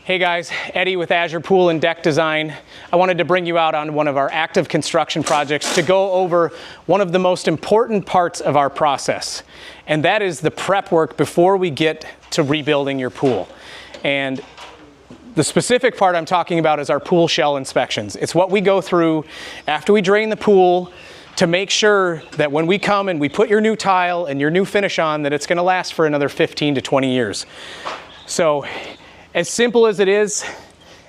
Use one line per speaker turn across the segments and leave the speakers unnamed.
Hey guys, Eddie with Azure Pool and Deck Design. I wanted to bring you out on one of our active construction projects to go over one of the most important parts of our process, and that is the prep work before we get to rebuilding your pool. And the specific part I'm talking about is our pool shell inspections. It's what we go through after we drain the pool to make sure that when we come and we put your new tile and your new finish on, that it's going to last for another 15 to 20 years. So, as simple as it is,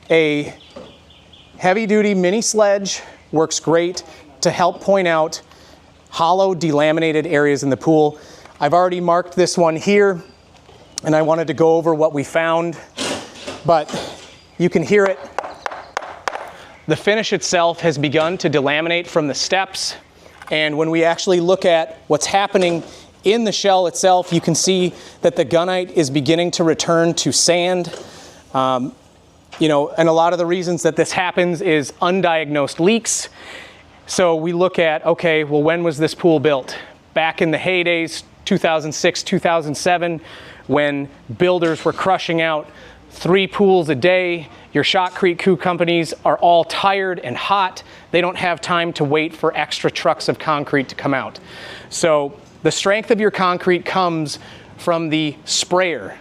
a heavy-duty mini sledge works great to help point out hollow, delaminated areas in the pool. I've already marked this one here, and I wanted to go over what we found, but you can hear it. The finish itself has begun to delaminate from the steps, and when we actually look at what's happening in the shell itself, you can see that the gunite is beginning to return to sand. And a lot of the reasons that this happens is undiagnosed leaks. So we look at, okay, well, when was this pool built? Back in the heydays, 2006, 2007, when builders were crushing out 3 pools a day. Your shotcrete companies are all tired and hot. They don't have time to wait for extra trucks of concrete to come out. So the strength of your concrete comes from the sprayer.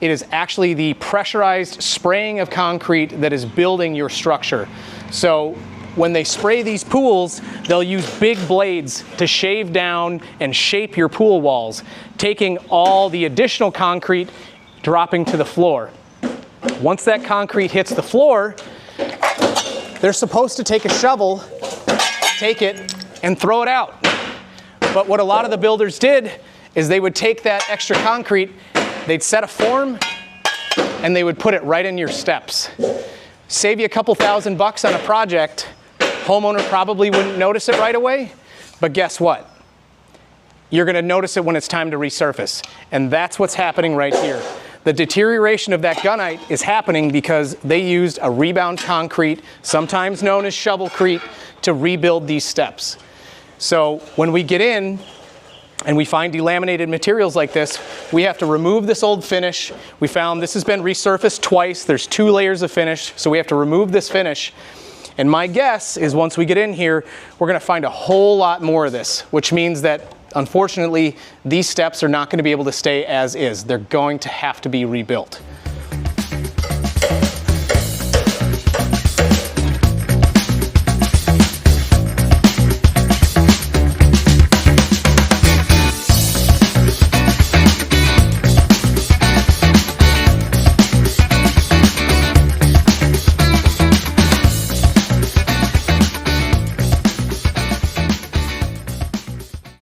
It is actually the pressurized spraying of concrete that is building your structure. So when they spray these pools, they'll use big blades to shave down and shape your pool walls, taking all the additional concrete, dropping to the floor. Once that concrete hits the floor, they're supposed to take a shovel, take it, and throw it out. But what a lot of the builders did is they would take that extra concrete, they'd set a form, and they would put it right in your steps. Save you a couple $1,000 on a project. Homeowner probably wouldn't notice it right away, but guess what? You're gonna notice it when it's time to resurface. And that's what's happening right here. The deterioration of that gunite is happening because they used a rebound concrete, sometimes known as shovelcrete, to rebuild these steps. So when we get in, and we find delaminated materials like this, we have to remove this old finish. We found this has been resurfaced twice. There's 2 layers of finish, so we have to remove this finish. And my guess is once we get in here, we're gonna find a whole lot more of this, which means that unfortunately, these steps are not gonna be able to stay as is. They're going to have to be rebuilt.